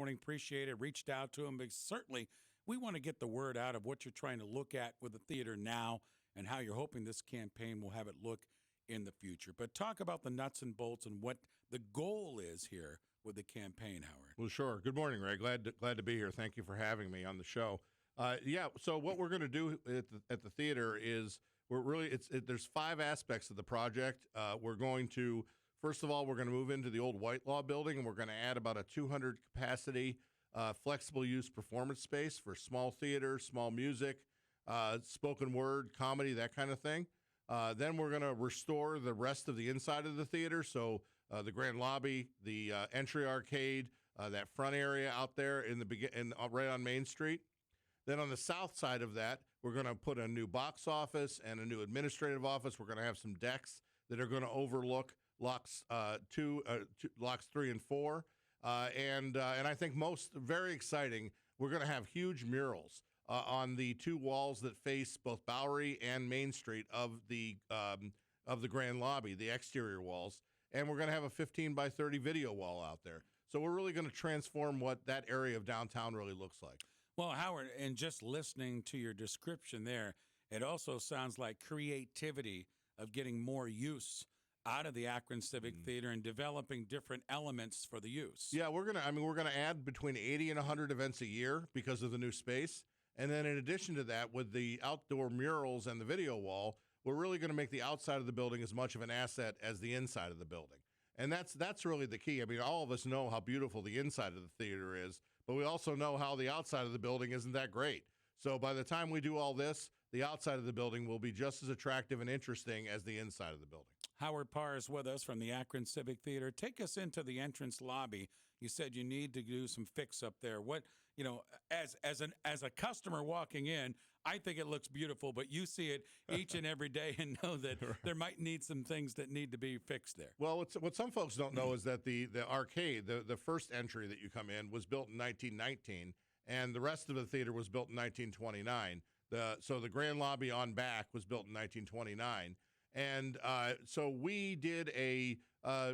morning. Appreciate it. Reached out to him, but certainly we want to get the word out of what you're trying to look at with the theater now and how you're hoping this campaign will have it look in the future. But talk about the nuts and bolts and what the goal is here with the campaign, Howard. Well, sure. Good morning, Ray. Glad to be here. Thank you for having me on the show. So what we're going to do at the theater is there's 5 aspects of the project. We're going to, first of all, we're going to move into the old Whitelaw building, and we're going to add about a 200 capacity flexible use performance space for small theater, small music, spoken word, comedy, that kind of thing. Then we're going to restore the rest of the inside of the theater, so the grand lobby, the entry arcade, that front area out there right on Main Street. Then on the south side of that, we're going to put a new box office and a new administrative office. We're going to have some decks that are going to overlook locks 3 and 4, and I think very exciting, we're going to have huge murals on the 2 walls that face both Bowery and Main Street of the grand lobby, the exterior walls, and we're going to have a 15 by 30 video wall out there. So we're really going to transform what that area of downtown really looks like. Well, Howard, and just listening to your description there, it also sounds like creativity of getting more use out of the Akron Civic Theater and developing different elements for the use. Yeah, we're gonna add between 80 and 100 events a year because of the new space. And then in addition to that, with the outdoor murals and the video wall, we're really going to make the outside of the building as much of an asset as the inside of the building. And that's really the key. I mean, all of us know how beautiful the inside of the theater is, but we also know how the outside of the building isn't that great. So by the time we do all this, the outside of the building will be just as attractive and interesting as the inside of the building. Howard Parr is with us from the Akron Civic Theater. Take us into the entrance lobby. You said you need to do some fix up there. What, as a customer walking in, I think it looks beautiful, but you see it each and every day and know that there might need some things that need to be fixed there. Well, what some folks don't know is that the arcade, the first entry that you come in, was built in 1919, and the rest of the theater was built in 1929. So the grand lobby on back was built in 1929. And so we did a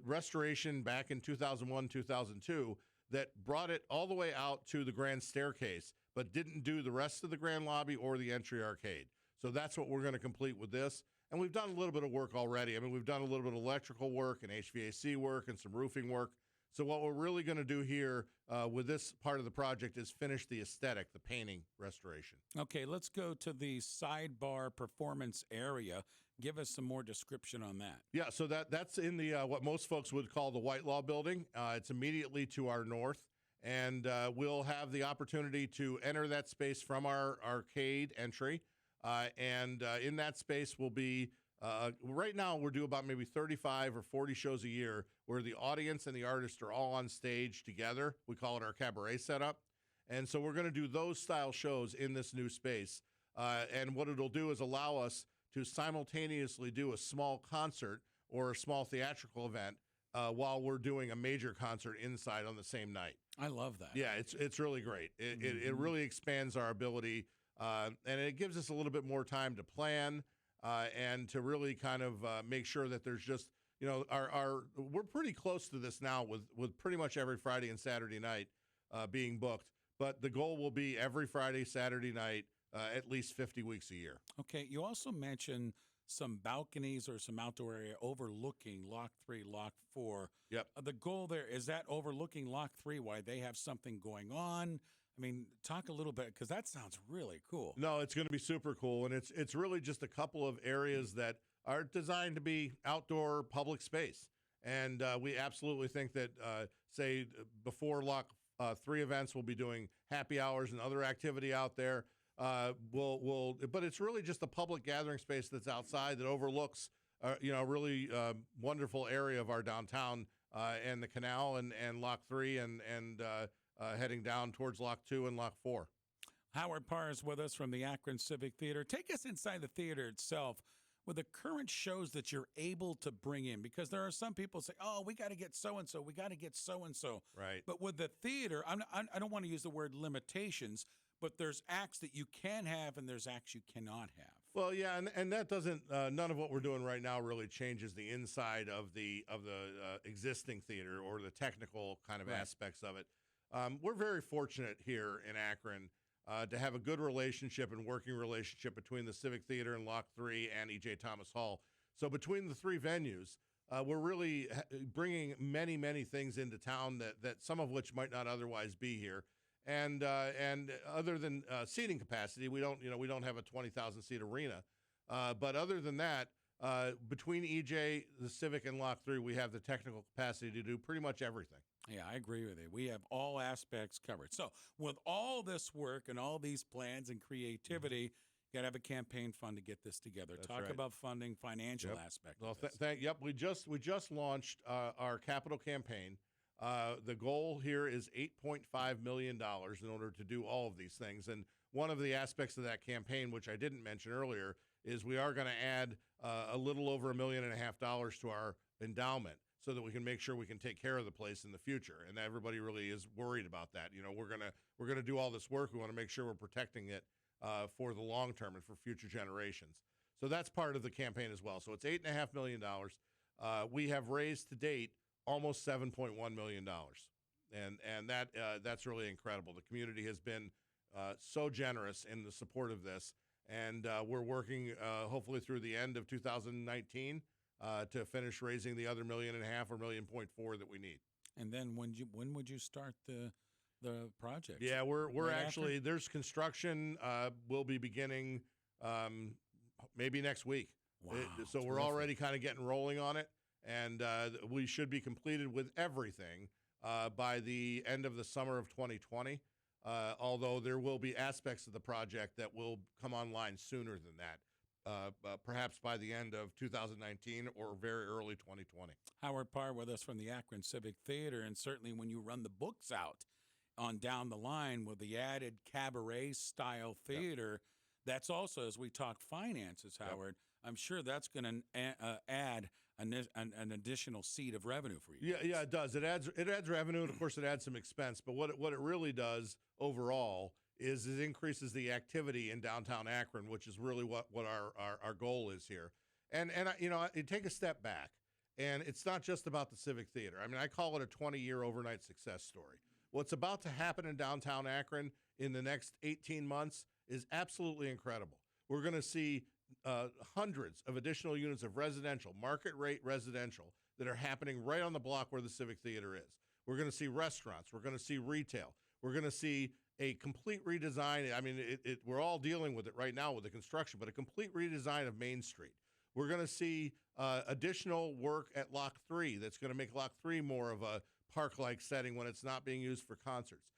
restoration back in 2001, 2002 that brought it all the way out to the grand staircase, but didn't do the rest of the grand lobby or the entry arcade. So that's what we're going to complete with this. And we've done a little bit of work already. I mean, we've done a little bit of electrical work and HVAC work and some roofing work. So what we're really going to do here with this part of the project is finish the aesthetic, the painting restoration. Okay, let's go to the sidebar performance area. Give us some more description on that. Yeah, so that's in the what most folks would call the Whitelaw building. It's immediately to our north, and we'll have the opportunity to enter that space from our arcade entry. And in that space will be right now we're doing about maybe 35 or 40 shows a year where the audience and the artists are all on stage together. We call it our cabaret setup. And so we're going to do those style shows in this new space. And what it'll do is allow us to simultaneously do a small concert or a small theatrical event while we're doing a major concert inside on the same night. I love that. Yeah, it's really great. It really expands our ability, and it gives us a little bit more time to plan and to really kind of make sure that there's just, we're pretty close to this now with pretty much every Friday and Saturday night being booked. But the goal will be every Friday, Saturday night, at least 50 weeks a year. Okay. You also mentioned some balconies or some outdoor area overlooking Lock 3, Lock 4. Yep. The goal there, is that overlooking Lock 3, why they have something going on? I mean, talk a little bit, because that sounds really cool. No, it's going to be super cool, and it's really just a couple of areas that are designed to be outdoor public space. And we absolutely think that, say, before Lock 3 events, we'll be doing happy hours and other activity out there. But it's really just a public gathering space that's outside that overlooks, a really wonderful area of our downtown and the canal and Lock 3 and heading down towards Lock 2 and Lock 4. Howard Parr is with us from the Akron Civic Theater. Take us inside the theater itself with the current shows that you're able to bring in, because there are some people say, oh, we got to get so-and-so, we got to get so-and-so. Right. But with the theater, I don't want to use the word limitations, but there's acts that you can have and there's acts you cannot have. Well, yeah, and that doesn't. None of what we're doing right now really changes the inside of the existing theater or the technical kind of aspects of it. We're very fortunate here in Akron to have a good relationship and working relationship between the Civic Theater and Lock 3 and E.J. Thomas Hall. So between the three venues, we're really bringing many, many things into town that some of which might not otherwise be here. And other than seating capacity, we don't have a 20,000 seat arena. But other than that, between EJ, the Civic, and Lock 3, we have the technical capacity to do pretty much everything. Yeah, I agree with you. We have all aspects covered. So with all this work and all these plans and creativity, you got to have a campaign fund to get this together. That's Talk right. about funding, financial aspect. Well, of this. yep, we just launched our capital campaign. The goal here is $8.5 million in order to do all of these things. And one of the aspects of that campaign, which I didn't mention earlier, is we are going to add a little over $1.5 million to our endowment so that we can make sure we can take care of the place in the future. And everybody really is worried about that. You know, we're gonna do all this work. We want to make sure we're protecting it for the long term and for future generations. So that's part of the campaign as well. So it's $8.5 million. We have raised to date almost $7.1 million, and that's really incredible. The community has been so generous in the support of this, and we're working hopefully through the end of 2019 to finish raising the other $1.5 million or $1.4 million that we need. And then when would you start the project? Yeah, we're Right actually after? there's construction will be beginning maybe next week. Wow, So we're terrific. already kind of getting rolling on it, and we should be completed with everything by the end of the summer of 2020. Although there will be aspects of the project that will come online sooner than that. Perhaps by the end of 2019 or very early 2020. Howard Parr with us from the Akron Civic Theater, and certainly when you run the books out on down the line with the added cabaret-style theater, that's also, as we talk finances, Howard, I'm sure that's going to add an additional seed of revenue for you. Yeah, it does. It adds revenue, and of course it adds some expense. But what it really does overall is it increases the activity in downtown Akron, which is really what our goal is here. And you take a step back, and it's not just about the Civic Theater. I mean, I call it a 20-year overnight success story. What's about to happen in downtown Akron in the next 18 months is absolutely incredible. We're going to see hundreds of additional units of residential, market rate residential, that are happening right on the block where the Civic Theater is. We're going to see restaurants. We're going to see retail. We're going to see a complete redesign. I mean, we're all dealing with it right now with the construction, but a complete redesign of Main Street. We're going to see additional work at Lock 3 that's going to make Lock 3 more of a park-like setting when it's not being used for concerts.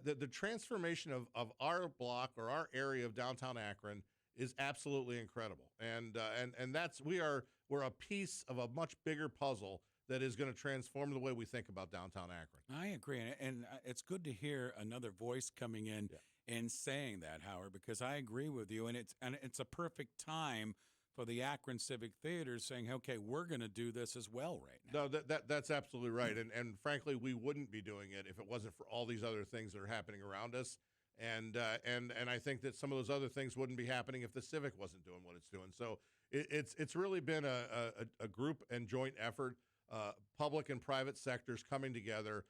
The transformation of our block or our area of downtown Akron is absolutely incredible, and we're a piece of a much bigger puzzle that is going to transform the way we think about downtown Akron. I agree, and it's good to hear another voice coming in and saying that, Howard, because I agree with you, and it's a perfect time for the Akron Civic Theater saying, okay, we're going to do this as well right now. No, that's absolutely right, and frankly, we wouldn't be doing it if it wasn't for all these other things that are happening around us. And I think that some of those other things wouldn't be happening if the Civic wasn't doing what it's doing. So it's really been a group and joint effort, public and private sectors coming together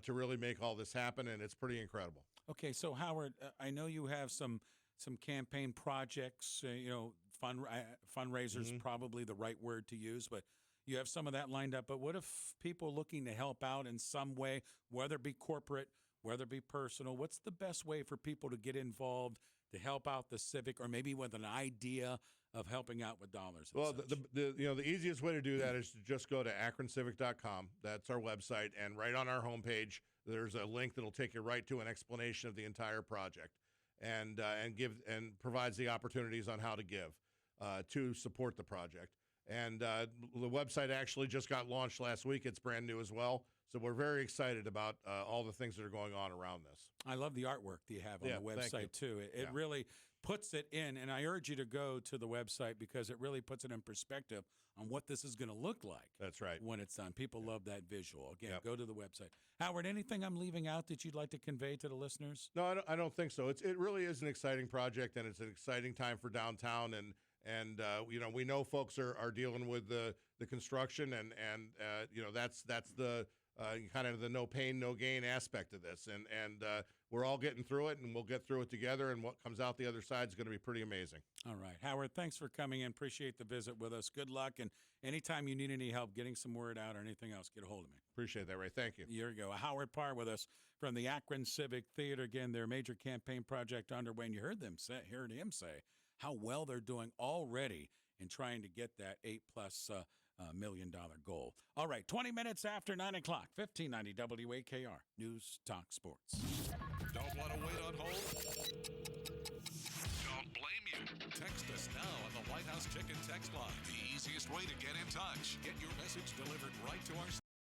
to really make all this happen, and it's pretty incredible. Okay, so Howard, I know you have some campaign projects, fundraisers, probably the right word to use, but you have some of that lined up. But what if people looking to help out in some way, whether it be corporate, whether it be personal, what's the best way for people to get involved to help out the Civic, or maybe with an idea of helping out with dollars? Well, the easiest way to do that is to just go to akroncivic.com. That's our website, and right on our homepage, there's a link that'll take you right to an explanation of the entire project, and provides the opportunities on how to give to support the project. And the website actually just got launched last week. It's brand new as well. So we're very excited about all the things that are going on around this. I love the artwork that you have on the website, too. It really puts it in, and I urge you to go to the website because it really puts it in perspective on what this is going to look like. That's right. When it's done. People love that visual. Again, go to the website. Howard, anything I'm leaving out that you'd like to convey to the listeners? No, I don't think so. It really is an exciting project, and it's an exciting time for downtown, and we know folks are dealing with the construction, and that's the kind of the no pain, no gain aspect of this. And we're all getting through it, and we'll get through it together, and what comes out the other side is going to be pretty amazing. All right. Howard, thanks for coming in. Appreciate the visit with us. Good luck, and anytime you need any help getting some word out or anything else, get a hold of me. Appreciate that, Ray. Thank you. Here you go. Howard Parr with us from the Akron Civic Theatre. Again, their major campaign project underway, and you heard him say how well they're doing already in trying to get that $8+ million goal. All right, 20 minutes after 9 o'clock, 1590 WAKR News Talk Sports. Don't want to wait on hold? Don't blame you. Text us now on the White House Chicken text line. The easiest way to get in touch. Get your message delivered right to our